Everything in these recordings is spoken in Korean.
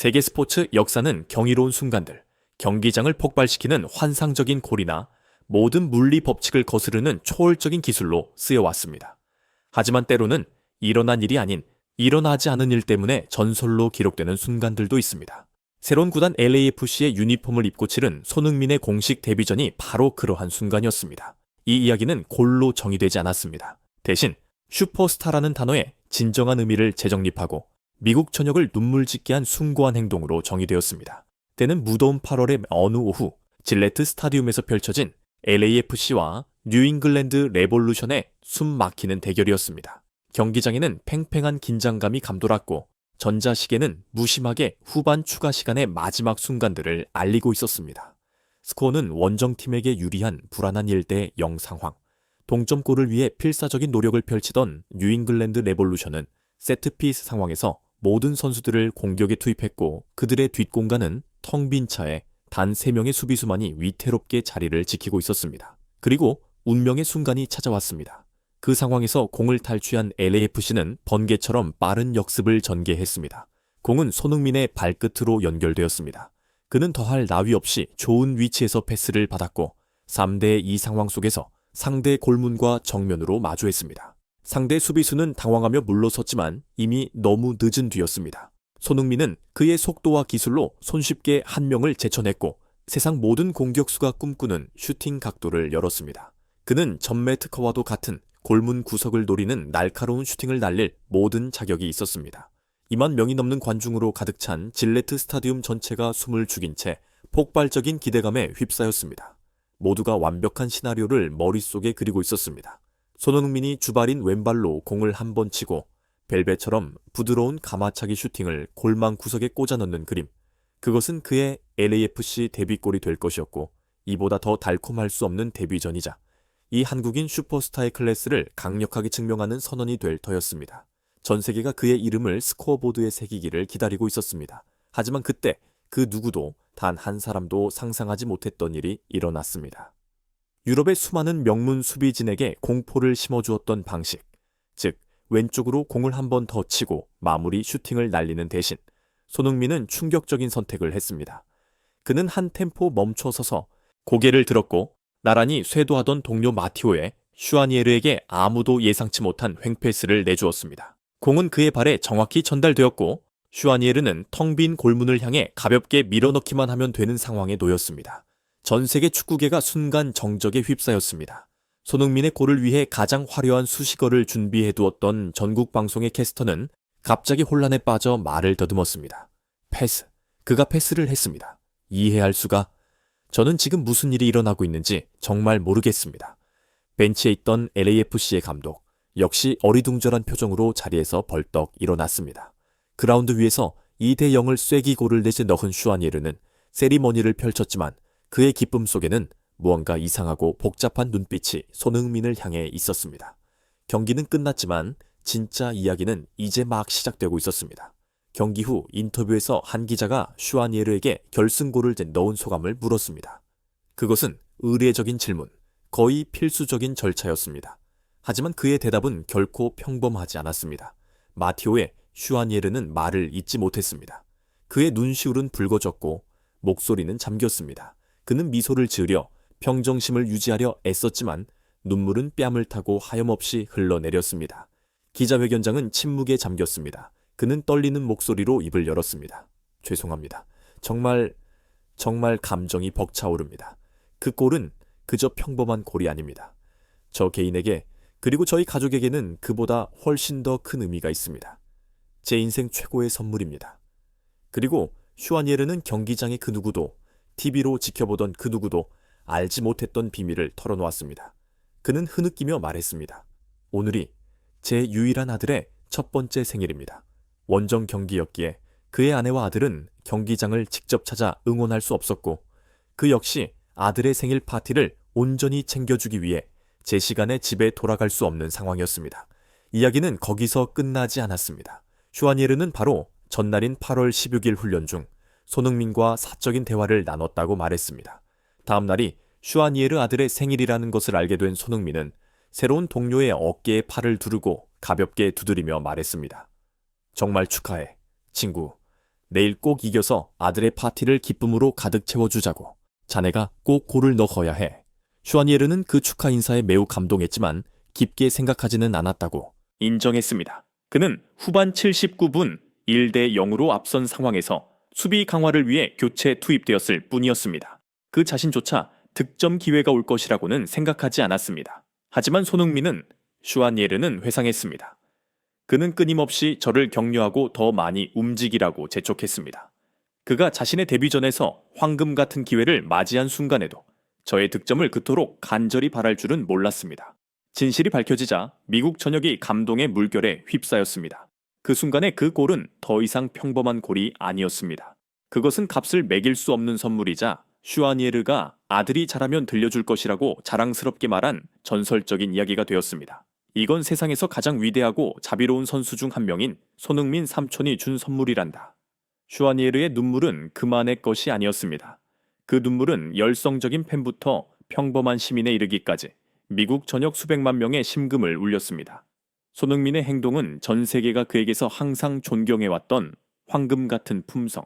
세계 스포츠 역사는 경이로운 순간들, 경기장을 폭발시키는 환상적인 골이나 모든 물리 법칙을 거스르는 초월적인 기술로 쓰여왔습니다. 하지만 때로는 일어난 일이 아닌 일어나지 않은 일 때문에 전설로 기록되는 순간들도 있습니다. 새로운 구단 LAFC의 유니폼을 입고 치른 손흥민의 공식 데뷔전이 바로 그러한 순간이었습니다. 이 이야기는 골로 정의되지 않았습니다. 대신 슈퍼스타라는 단어의 진정한 의미를 재정립하고 미국 전역을 눈물짓게 한 숭고한 행동으로 정의되었습니다. 때는 무더운 8월의 어느 오후 질레트 스타디움에서 펼쳐진 LAFC와 뉴잉글랜드 레볼루션의 숨 막히는 대결이었습니다. 경기장에는 팽팽한 긴장감이 감돌았고 전자시계는 무심하게 후반 추가 시간의 마지막 순간들을 알리고 있었습니다. 스코어는 원정팀에게 유리한 불안한 1대 0 상황. 동점골을 위해 필사적인 노력을 펼치던 뉴잉글랜드 레볼루션은 세트피스 상황에서 모든 선수들을 공격에 투입했고 그들의 뒷공간은 텅 빈 차에 단 3명의 수비수만이 위태롭게 자리를 지키고 있었습니다. 그리고 운명의 순간이 찾아왔습니다. 그 상황에서 공을 탈취한 LAFC는 번개처럼 빠른 역습을 전개했습니다. 공은 손흥민의 발끝으로 연결되었습니다. 그는 더할 나위 없이 좋은 위치에서 패스를 받았고 3대 2 상황 속에서 상대 골문과 정면으로 마주했습니다. 상대 수비수는 당황하며 물러섰지만 이미 너무 늦은 뒤였습니다. 손흥민은 그의 속도와 기술로 손쉽게 한 명을 제쳐냈고 세상 모든 공격수가 꿈꾸는 슈팅 각도를 열었습니다. 그는 전매 특허와도 같은 골문 구석을 노리는 날카로운 슈팅을 날릴 모든 자격이 있었습니다. 2만 명이 넘는 관중으로 가득 찬 질레트 스타디움 전체가 숨을 죽인 채 폭발적인 기대감에 휩싸였습니다. 모두가 완벽한 시나리오를 머릿속에 그리고 있었습니다. 손흥민이 주발인 왼발로 공을 한 번 치고 벨벳처럼 부드러운 가마차기 슈팅을 골망 구석에 꽂아 넣는 그림. 그것은 그의 LAFC 데뷔골이 될 것이었고 이보다 더 달콤할 수 없는 데뷔전이자 이 한국인 슈퍼스타의 클래스를 강력하게 증명하는 선언이 될 터였습니다. 전 세계가 그의 이름을 스코어보드에 새기기를 기다리고 있었습니다. 하지만 그때 그 누구도 단 한 사람도 상상하지 못했던 일이 일어났습니다. 유럽의 수많은 명문 수비진에게 공포를 심어주었던 방식, 즉 왼쪽으로 공을 한 번 더 치고 마무리 슈팅을 날리는 대신 손흥민은 충격적인 선택을 했습니다. 그는 한 템포 멈춰서서 고개를 들었고 나란히 쇄도하던 동료 마티오의 슈아니에르에게 아무도 예상치 못한 횡패스를 내주었습니다. 공은 그의 발에 정확히 전달되었고 슈아니에르는 텅 빈 골문을 향해 가볍게 밀어넣기만 하면 되는 상황에 놓였습니다. 전 세계 축구계가 순간 정적에 휩싸였습니다. 손흥민의 골을 위해 가장 화려한 수식어를 준비해두었던 전국 방송의 캐스터는 갑자기 혼란에 빠져 말을 더듬었습니다. 패스. 그가 패스를 했습니다. 이해할 수가. 저는 지금 무슨 일이 일어나고 있는지 정말 모르겠습니다. 벤치에 있던 LAFC의 감독, 역시 어리둥절한 표정으로 자리에서 벌떡 일어났습니다. 그라운드 위에서 2대 0을 쐐기골을 내지 넣은 슈아니에르는 세리머니를 펼쳤지만 그의 기쁨 속에는 무언가 이상하고 복잡한 눈빛이 손흥민을 향해 있었습니다. 경기는 끝났지만 진짜 이야기는 이제 막 시작되고 있었습니다. 경기 후 인터뷰에서 한 기자가 슈아니에르에게 결승골을 넣은 소감을 물었습니다. 그것은 의례적인 질문, 거의 필수적인 절차였습니다. 하지만 그의 대답은 결코 평범하지 않았습니다. 마티오의 슈아니에르는 말을 잇지 못했습니다. 그의 눈시울은 붉어졌고 목소리는 잠겼습니다. 그는 미소를 지으려 평정심을 유지하려 애썼지만 눈물은 뺨을 타고 하염없이 흘러내렸습니다. 기자회견장은 침묵에 잠겼습니다. 그는 떨리는 목소리로 입을 열었습니다. 죄송합니다. 정말 감정이 벅차오릅니다. 그 골은 그저 평범한 골이 아닙니다. 저 개인에게 그리고 저희 가족에게는 그보다 훨씬 더 큰 의미가 있습니다. 제 인생 최고의 선물입니다. 그리고 슈아니에르는 경기장의 그 누구도 TV로 지켜보던 그 누구도 알지 못했던 비밀을 털어놓았습니다. 그는 흐느끼며 말했습니다. 오늘이 제 유일한 아들의 첫 번째 생일입니다. 원정 경기였기에 그의 아내와 아들은 경기장을 직접 찾아 응원할 수 없었고 그 역시 아들의 생일 파티를 온전히 챙겨주기 위해 제 시간에 집에 돌아갈 수 없는 상황이었습니다. 이야기는 거기서 끝나지 않았습니다. 슈아니에르는 바로 전날인 8월 16일 훈련 중 손흥민과 사적인 대화를 나눴다고 말했습니다. 다음 날이 슈아니에르 아들의 생일이라는 것을 알게 된 손흥민은 새로운 동료의 어깨에 팔을 두르고 가볍게 두드리며 말했습니다. 정말 축하해, 친구. 내일 꼭 이겨서 아들의 파티를 기쁨으로 가득 채워주자고. 자네가 꼭 골을 넣어야 해. 슈아니에르는 그 축하 인사에 매우 감동했지만 깊게 생각하지는 않았다고 인정했습니다. 그는 후반 79분 1대 0으로 앞선 상황에서 수비 강화를 위해 교체 투입되었을 뿐이었습니다. 그 자신조차 득점 기회가 올 것이라고는 생각하지 않았습니다. 하지만 손흥민은 슈아니에르는 회상했습니다. 그는 끊임없이 저를 격려하고 더 많이 움직이라고 재촉했습니다. 그가 자신의 데뷔전에서 황금 같은 기회를 맞이한 순간에도 저의 득점을 그토록 간절히 바랄 줄은 몰랐습니다. 진실이 밝혀지자 미국 전역이 감동의 물결에 휩싸였습니다. 그 순간에 그 골은 더 이상 평범한 골이 아니었습니다. 그것은 값을 매길 수 없는 선물이자 슈아니에르가 아들이 잘하면 들려줄 것이라고 자랑스럽게 말한 전설적인 이야기가 되었습니다. 이건 세상에서 가장 위대하고 자비로운 선수 중 한 명인 손흥민 삼촌이 준 선물이란다. 슈아니에르의 눈물은 그만의 것이 아니었습니다. 그 눈물은 열성적인 팬부터 평범한 시민에 이르기까지 미국 전역 수백만 명의 심금을 울렸습니다. 손흥민의 행동은 전 세계가 그에게서 항상 존경해왔던 황금 같은 품성,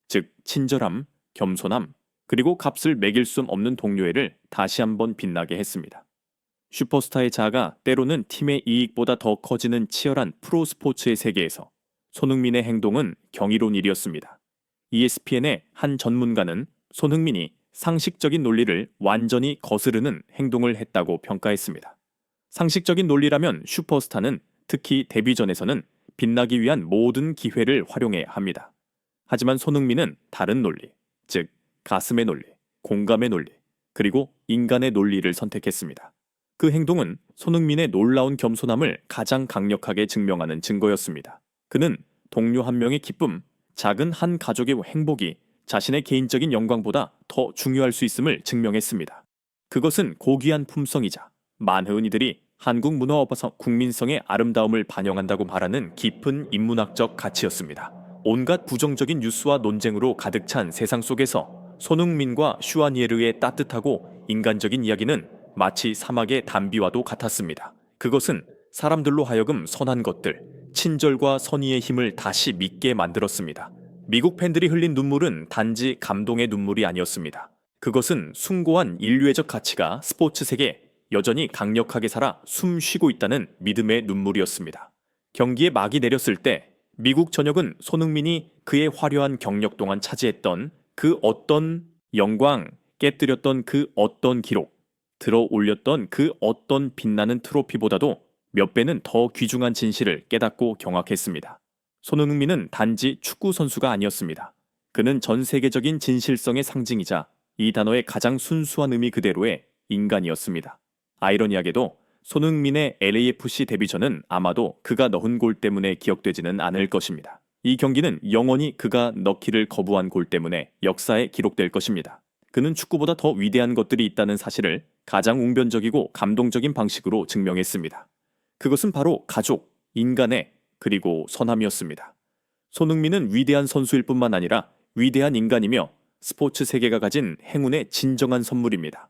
즉 친절함, 겸손함, 그리고 값을 매길 수 없는 동료애를 다시 한번 빛나게 했습니다. 슈퍼스타의 자아가 때로는 팀의 이익보다 더 커지는 치열한 프로스포츠의 세계에서 손흥민의 행동은 경이로운 일이었습니다. ESPN의 한 전문가는 손흥민이 상식적인 논리를 완전히 거스르는 행동을 했다고 평가했습니다. 상식적인 논리라면 슈퍼스타는 특히 데뷔전에서는 빛나기 위한 모든 기회를 활용해야 합니다. 하지만 손흥민은 다른 논리, 즉 가슴의 논리, 공감의 논리, 그리고 인간의 논리를 선택했습니다. 그 행동은 손흥민의 놀라운 겸손함을 가장 강력하게 증명하는 증거였습니다. 그는 동료 한 명의 기쁨, 작은 한 가족의 행복이 자신의 개인적인 영광보다 더 중요할 수 있음을 증명했습니다. 그것은 고귀한 품성이자 많은 이들이 한국 문화와 국민성의 아름다움을 반영한다고 말하는 깊은 인문학적 가치였습니다. 온갖 부정적인 뉴스와 논쟁으로 가득 찬 세상 속에서 손흥민과 슈아니에르의 따뜻하고 인간적인 이야기는 마치 사막의 단비와도 같았습니다. 그것은 사람들로 하여금 선한 것들, 친절과 선의의 힘을 다시 믿게 만들었습니다. 미국 팬들이 흘린 눈물은 단지 감동의 눈물이 아니었습니다. 그것은 숭고한 인류애적 가치가 스포츠 세계에 여전히 강력하게 살아 숨 쉬고 있다는 믿음의 눈물이었습니다. 경기에 막이 내렸을 때 미국 전역은 손흥민이 그의 화려한 경력 동안 차지했던 그 어떤 영광, 깨뜨렸던 그 어떤 기록, 들어 올렸던 그 어떤 빛나는 트로피보다도 몇 배는 더 귀중한 진실을 깨닫고 경악했습니다. 손흥민은 단지 축구 선수가 아니었습니다. 그는 전 세계적인 진실성의 상징이자 이 단어의 가장 순수한 의미 그대로의 인간이었습니다. 아이러니하게도 손흥민의 LAFC 데뷔전은 아마도 그가 넣은 골 때문에 기억되지는 않을 것입니다. 이 경기는 영원히 그가 넣기를 거부한 골 때문에 역사에 기록될 것입니다. 그는 축구보다 더 위대한 것들이 있다는 사실을 가장 웅변적이고 감동적인 방식으로 증명했습니다. 그것은 바로 가족, 인간의 그리고 선함이었습니다. 손흥민은 위대한 선수일 뿐만 아니라 위대한 인간이며 스포츠 세계가 가진 행운의 진정한 선물입니다.